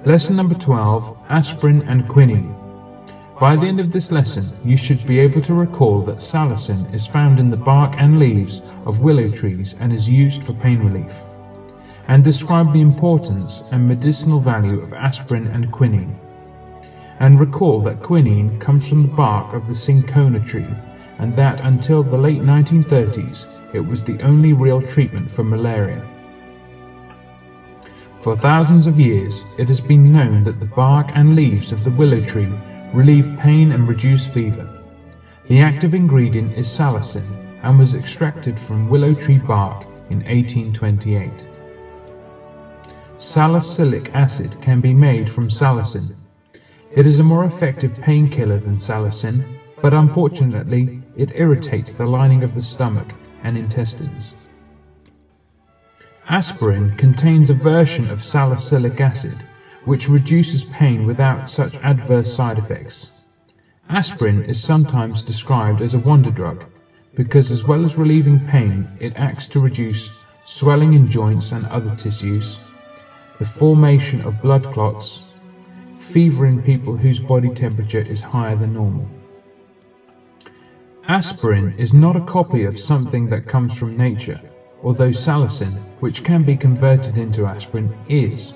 Lesson number 12, aspirin and quinine. By the end of this lesson, you should be able to recall that salicin is found in the bark and leaves of willow trees and is used for pain relief, and describe the importance and medicinal value of aspirin and quinine. And recall that quinine comes from the bark of the cinchona tree, and that until the late 1930s, it was the only real treatment for malaria. For thousands of years, it has been known that the bark and leaves of the willow tree relieve pain and reduce fever. The active ingredient is salicin and was extracted from willow tree bark in 1828. Salicylic acid can be made from salicin. It is a more effective painkiller than salicin, but unfortunately it irritates the lining of the stomach and intestines. Aspirin contains a version of salicylic acid, which reduces pain without such adverse side effects. Aspirin is sometimes described as a wonder drug, because as well as relieving pain, it acts to reduce swelling in joints and other tissues, the formation of blood clots, fever in people whose body temperature is higher than normal. Aspirin is not a copy of something that comes from nature, although salicin, which can be converted into aspirin, is.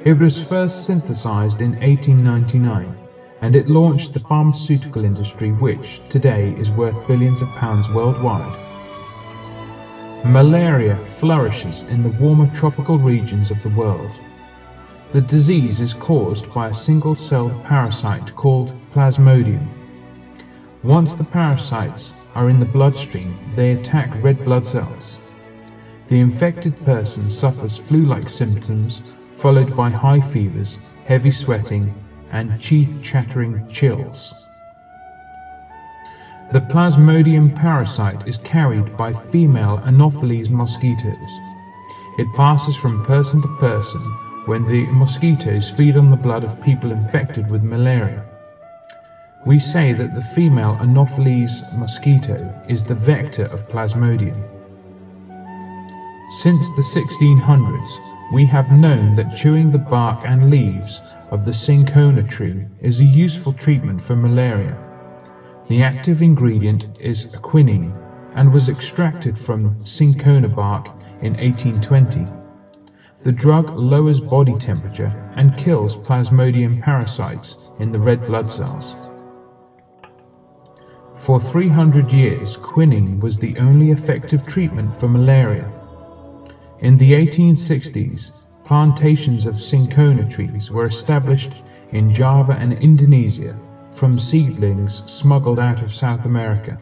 It was first synthesized in 1899, and it launched the pharmaceutical industry, which today is worth billions of pounds worldwide. Malaria flourishes in the warmer tropical regions of the world. The disease is caused by a single-celled parasite called Plasmodium. Once the parasites are in the bloodstream, they attack red blood cells. The infected person suffers flu-like symptoms, followed by high fevers, heavy sweating, and teeth-chattering chills. The Plasmodium parasite is carried by female Anopheles mosquitoes. It passes from person to person when the mosquitoes feed on the blood of people infected with malaria. We say that the female Anopheles mosquito is the vector of Plasmodium. Since the 1600s, we have known that chewing the bark and leaves of the cinchona tree is a useful treatment for malaria. The active ingredient is quinine and was extracted from cinchona bark in 1820. The drug lowers body temperature and kills Plasmodium parasites in the red blood cells. For 300 years, quinine was the only effective treatment for malaria. In the 1860s, plantations of cinchona trees were established in Java and Indonesia from seedlings smuggled out of South America.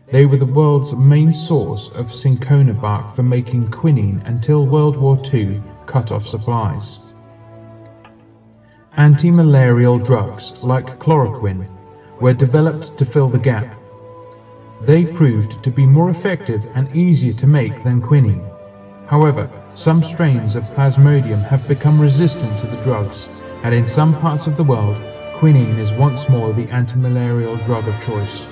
They were the world's main source of cinchona bark for making quinine until World War II cut off supplies. Anti-malarial drugs like chloroquine were developed to fill the gap. They proved to be more effective and easier to make than quinine. However, some strains of Plasmodium have become resistant to the drugs, and in some parts of the world, quinine is once more the anti-malarial drug of choice.